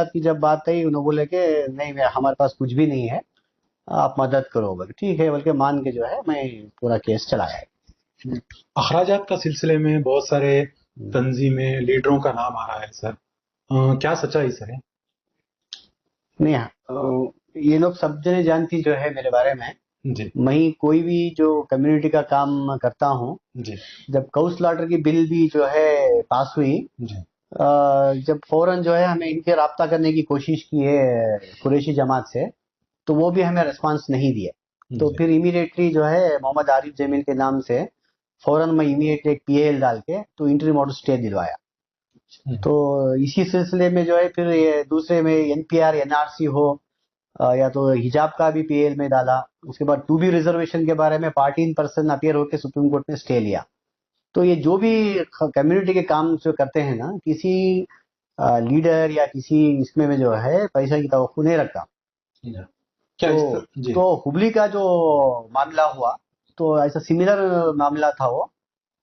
कागजात की जब बात आई, उन्होंने बोले कि नहीं, हमारे पास कुछ भी नहीं है, आप मदद करो। बोले ठीक है, बल्कि मान के जो है मैं पूरा केस चलाया है। अखराजात का सिलसिले में बहुत सारे तंजीमें, लीडरों का नाम आ रहा है सर, क्या सच्चाई सर है? नहीं, हाँ, ये लोग सब जने जानती जो है मेरे बारे में। जी मैं कोई भी जो कम्युनिटी का काम करता हूँ, जी जब गौ स्लॉटर की बिल भी जो है पास हुई, जी जब फौरन जो है हमें इनके राब्ता करने की कोशिश की है कुरैशी जमात से, तो वो भी हमें रिस्पांस नहीं दिए। तो जी फिर इमीडिएटली जो है मोहम्मद आरिफ जमील के नाम से फौरन मैं इमीडिएटली एक पीएल डाल के तो इंटरिम ऑर्डर स्टे दिलवाया। तो इसी सिलसिले में जो है फिर ये दूसरे में एनपीआर एनआरसी हो, या तो हिजाब का भी पीएल में डाला। उसके बाद टू बी रिजर्वेशन के बारे में पार्टी इन पर्सन अपीयर होकर सुप्रीम कोर्ट में स्टे लिया। तो ये जो भी कम्युनिटी के काम जो करते हैं ना, किसी लीडर या किसी इसमें में जो है पैसा की तवक्को नहीं रखता। क्या इस तो जी तो हुबली का जो मामला हुआ, तो ऐसा सिमिलर मामला था वो।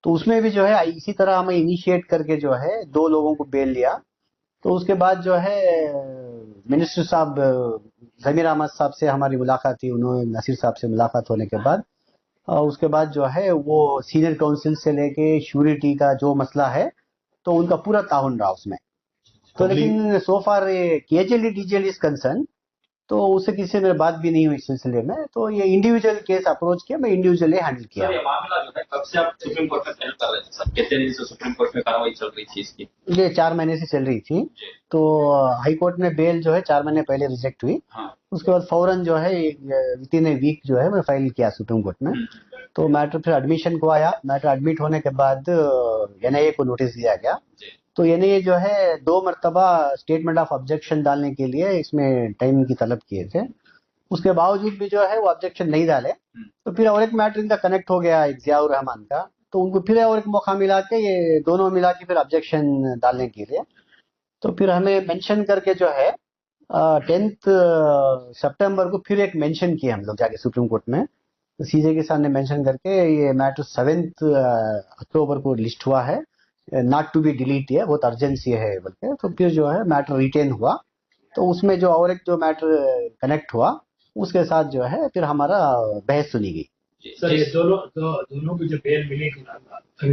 तो उसमें भी जो है इसी तरह हमें इनिशिएट करके जो है 2 लोगों को बेल लिया। तो उसके बाद जो है मिनिस्टर साहब जमीर अहमद साहब से हमारी मुलाकात थी, उन्होंने नसीर साहब से मुलाकात होने के बाद उसके बाद जो है वो सीनियर काउंसिल से लेके श्योरिटी का जो मसला है, तो उनका पूरा ताउन रहा उसमें। तो हुबली लेकिन सो फार केजेली डीजेल इज कंसर्न, तो उससे किसी से मेरी बात भी नहीं हुई इस सिलसिले में। तो ये इंडिविजुअल केस अप्रोच किया, मैं इंडिविजुअली हैंडल किया। सर, ये मामला जो है कब से आप सुप्रीम कोर्ट में फाइल कर रहे थे सर? कितने दिन से सुप्रीम कोर्ट में कार्रवाई चल रही थी इसकी? ये 4 महीने से चल रही थी। तो हाई कोर्ट में बेल जो है 4 महीने पहले रिजेक्ट हुई। हाँ। उसके बाद फौरन जो है विद इन ए वीक जो है मैं फाइल किया सुप्रीम कोर्ट में। तो मैटर फिर एडमिशन को आया। मैटर एडमिट होने के बाद एनआईए को नोटिस दिया गया। तो एनआईए जो है 2 मरतबा स्टेटमेंट ऑफ ऑब्जेक्शन डालने के लिए इसमें टाइम की तलब किए थे। उसके बावजूद भी जो है वो ऑब्जेक्शन नहीं डाले। तो फिर और एक मैटर इनका कनेक्ट हो गया एक जियाउर रहमान का, तो उनको फिर और एक मौका मिला के ये दोनों मिला के फिर ऑब्जेक्शन डालने के लिए। तो फिर हमें मेंशन करके जो है 10th सितंबर को फिर एक मेंशन किया हम लोग जाके सुप्रीम कोर्ट में। तो सीजे के सामने मेंशन करके ये मैटर 7th अक्टूबर को लिस्ट हुआ है, नॉट टू बी डिलीट है, बहुत अर्जेंसी है बोलते। तो फिर जो है मैटर रिटेन हुआ। तो उसमें जो और एक जो मैटर कनेक्ट हुआ उसके साथ जो है फिर हमारा बहस सुनी गई। सर, ये दोनों को जो बेल मिली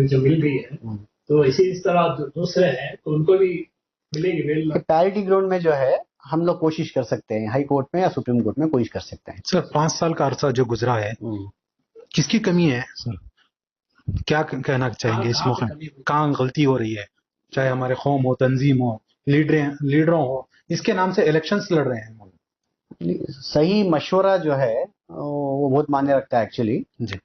जो मिल गई है, तो इस तरह दूसरे हैं तो उनको भी मिलेगी बेल? पैरिटी ग्राउंड में जो है हम लोग कोशिश कर सकते हैं, हाई कोर्ट में या सुप्रीम कोर्ट में कोशिश कर सकते हैं। सर 5 साल का अरसा जो गुजरा है, किसकी कमी है सर? क्या कहना चाहेंगे इस मौके में? कहाँ गलती हो रही है? चाहे हमारे कौम हो, तंजीम हो, लीडरों हो, इसके नाम से इलेक्शंस लड़ रहे हैं। सही मशवरा जो है वो बहुत मायने रखता है एक्चुअली जी।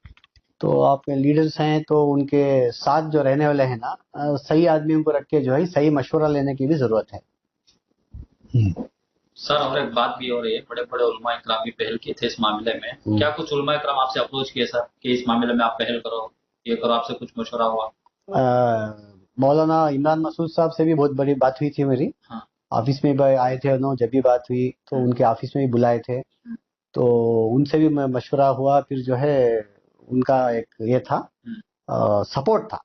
तो आप लीडर्स हैं तो उनके साथ जो रहने वाले हैं ना, सही आदमियों को रख के जो है सही मशवरा लेने की भी जरूरत है। सर, और एक बात भी हो रही है, बड़े बड़े उलमा इकराम भी पहल किए थे इस मामले में। क्या कुछ उलमा इकराम आपसे अप्रोच किए सर कि इस मामले में आप पहल करो, ये करो, आपसे कुछ मशवरा हुआ? मौलाना इमरान मसूद साहब से भी बहुत बड़ी बात हुई थी मेरी। हाँ। ऑफिस में भी आए थे उन्होंने, जब भी बात हुई तो उनके ऑफिस में भी बुलाए थे। तो उनसे भी मशवरा हुआ। फिर जो है उनका एक ये था, सपोर्ट था,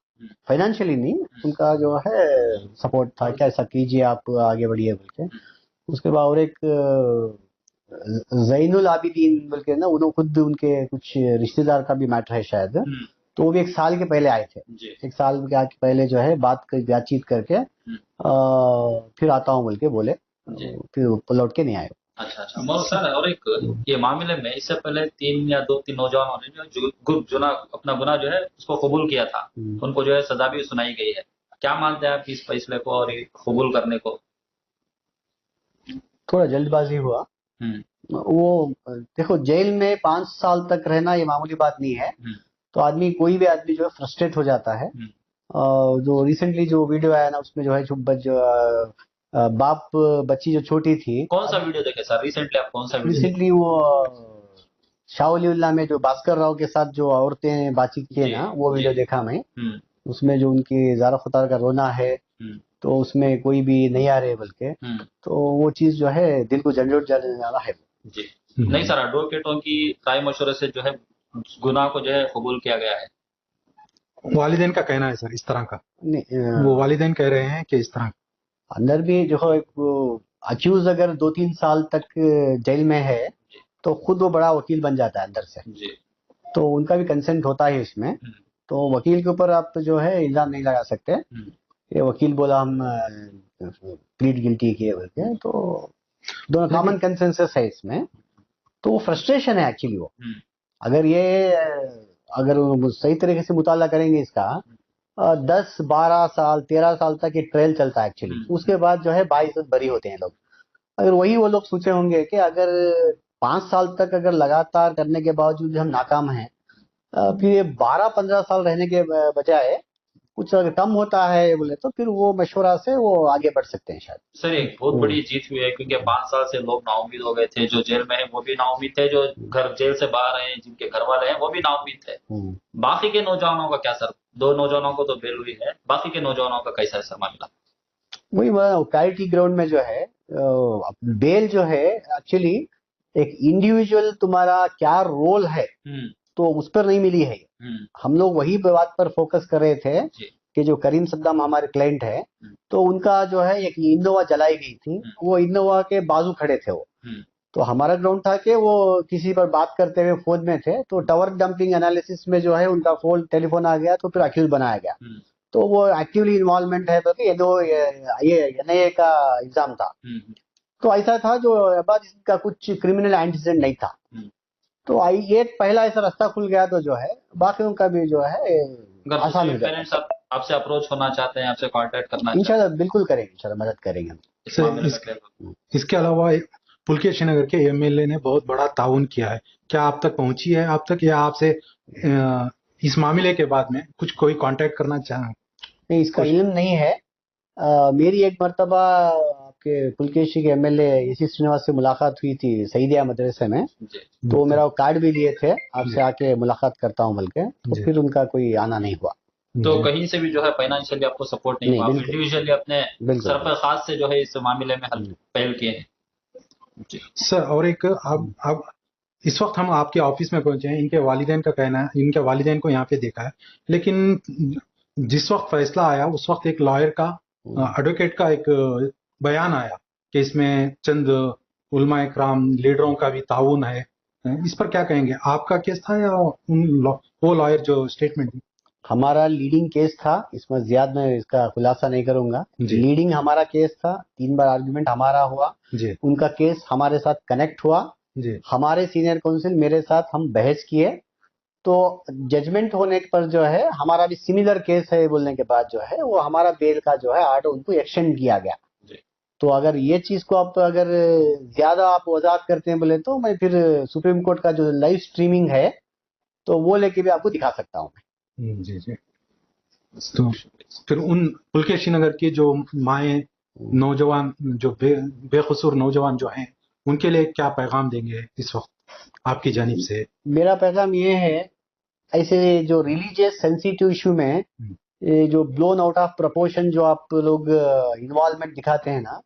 फाइनेंशियली नहीं, उनका जो है सपोर्ट था कि ऐसा कीजिए, आप आगे बढ़िए बोल के। उसके बाद और एक जैनुल आबिदीन बोल के ना, उन्होंने खुद उनके कुछ रिश्तेदार का भी मैटर है शायद, तो वो भी 1 साल के पहले आए थे। 1 साल के पहले जो है बातचीत करके फिर आता हूँ बोल के बोले, फिर लौट के नहीं आए। अच्छा अच्छा। मगर सर, और एक ये मामले में इससे पहले 3 नौजवानों ने जो अपना गुनाह जो है उसको कबूल किया था, उनको जो है सजा भी सुनाई गई है। क्या मानते हैं आप इस फैसले को और कबूल करने को? थोड़ा जल्दबाजी हुआ। वो देखो, जेल में 5 साल तक रहना ये मामूली बात नहीं है। तो कोई भी आदमी जो है फ्रस्ट्रेट हो जाता है। जो रिसेंटली जो वीडियो आया ना, उसमें जो है बाप बच्ची जो छोटी थी। कौन सा वीडियो देखे सर रिसेंटली? आप कौन सा वीडियो? रिसेंटली वो शाहउल्लाह में जो भास्कर राव के साथ जो औरतें बातचीत किए ना, वो वीडियो देखा मैं। उसमें जो उनकी ज़ारा खुतार का रोना है, तो उसमें कोई भी नहीं आ रहे बल्कि, तो वो चीज जो है दिल को झंझोड़ जाने वाला है जी। नहीं सर, एडवोकेटों की राय मशवरे से जो है गुनाह को जो है कबूल किया गया है। वालिदैन का कहना है सर इस तरह का। नहीं, वो वालिदैन कह रहे हैं कि इस तरह अंदर भी जो है अक्यूज अगर 2-3 साल तक जेल में है तो खुद वो बड़ा वकील बन जाता है अंदर से, जी तो उनका भी कंसेंट होता है इसमें। तो वकील के ऊपर आप जो है इल्जाम नहीं लगा सकते, ये वकील बोला हम प्लीड गिल्टी किए बोल के, तो दोनों कॉमन कंसेंसस है इसमें। तो वो फ्रस्ट्रेशन है एक्चुअली। वो अगर वो सही तरीके से मुताला करेंगे इसका 10-12 साल 13 साल तक ये ट्रायल चलता है एक्चुअली। उसके बाद जो है बाइज्जत बरी होते हैं लोग। अगर वही वो लोग सोचे होंगे कि अगर 5 साल तक अगर लगातार करने के बावजूद भी हम नाकाम हैं, फिर ये 12-15 साल रहने के बजाय कुछ अगर कम होता है बोले तो फिर वो मशवरा से वो आगे बढ़ सकते हैं शायद। सर एक बहुत बड़ी जीत हुई है, क्योंकि 5 साल से लोग नाउम्मीद हो गए थे। जो जेल में है वो भी नाउम्मीद थे, जो घर जेल से बाहर हैं जिनके घर वाले हैं वो भी नाउम्मीद थे। बाकी के नौजवानों का क्या सर? 2 नौजवानों को तो बेल हुई है, बाकी के नौजवानों का कैसा है मामला? वही क्लैरिटी ग्राउंड में जो है बेल जो है एक्चुअली एक इंडिविजुअल तुम्हारा क्या रोल है तो उस पर नहीं मिली है। हम लोग वही बात पर फोकस कर रहे थे कि जो करीम सद्दाम हमारे क्लाइंट है, तो उनका जो है एक इनोवा जलाई गई थी, वो इनोवा के बाजू खड़े थे वो। तो हमारा ग्राउंड था कि वो किसी पर बात करते हुए फोन में थे, तो टावर डंपिंग एनालिसिस में जो है उनका फोन टेलीफोन आ गया, तो फिर अक्यूज बनाया गया। तो वो एक्टिवली इन्वॉल्वमेंट है, तो ये एनआईए का एग्जाम था। तो ऐसा था जो बाद इसका कुछ क्रिमिनल एंटीसेडेंट नहीं था। तो एक पहला ऐसा रास्ता खुल गया, तो जो है बाकियों का भी जो है आसान हो पेरेंट्स आपसे अप्रोच होना चाहते हैं, आपसे कांटेक्ट करना चाहते हैं, इंशाल्लाह बिल्कुल करेंगे, इंशाल्लाह मदद करेंगे हम। इसके अलावा पुलकेशी नगर के एमएलए ने बहुत बड़ा ताउन किया है, क्या आप तक पहुंची है आप तक, या आपसे इस मामले के बाद में कुछ कोई कांटेक्ट करना चाहे? नहीं, इसका इल्म नहीं है। मेरी एक मर्तबा आपके पुलकेशी के एमएलए इसी श्रीनिवास से मुलाकात हुई थी सईदिया मदरसे में, तो मेरा वो कार्ड भी लिए थे, आपसे आके मुलाकात करता हूँ बोल के, तो फिर उनका कोई आना नहीं हुआ। तो कहीं से भी जो है फाइनेंशियली आपको सपोर्ट नहीं हुआ, इंडिविजुअली अपने सरफ खास से जो है इस मामले में पहल किए हैं? सर और एक अब इस वक्त हम आपके ऑफिस में पहुंचे हैं, इनके वालिदैन का कहना है, इनके वालिदैन को यहाँ पे देखा है, लेकिन जिस वक्त फैसला आया उस वक्त एक लॉयर का एडवोकेट का एक बयान आया कि इसमें चंद उलमा इकराम लीडरों का भी ताउन है। इस पर क्या कहेंगे? आपका केस था या वो लॉयर जो स्टेटमेंट दी? हमारा लीडिंग केस था, इसमें ज्यादा मैं इसका खुलासा नहीं करूंगा। लीडिंग हमारा केस था, 3 बार आर्गुमेंट हमारा हुआ, उनका केस हमारे साथ कनेक्ट हुआ, हमारे सीनियर काउंसिल मेरे साथ हम बहस किए, तो जजमेंट होने पर जो है हमारा भी सिमिलर केस है बोलने के बाद जो है वो हमारा बेल का जो है आर्डर उनको एक्सटेंड किया गया। तो अगर ये चीज को आप अगर ज्यादा आप वजाहत करते हैं बोले तो मैं फिर सुप्रीम कोर्ट का जो लाइव स्ट्रीमिंग है तो वो लेके भी आपको दिखा सकता हूँ। जी जी। तो फिर उन पुलकेशी नगर की जो माएँ नौजवान जो बेकसूर नौजवान जो हैं उनके लिए क्या पैगाम देंगे इस वक्त आपकी जानिब से? मेरा पैगाम ये है, ऐसे जो रिलीजियस सेंसिटिव इशू में ये जो ब्लोन आउट ऑफ प्रोपोर्शन जो आप लोग इन्वॉल्वमेंट दिखाते हैं ना,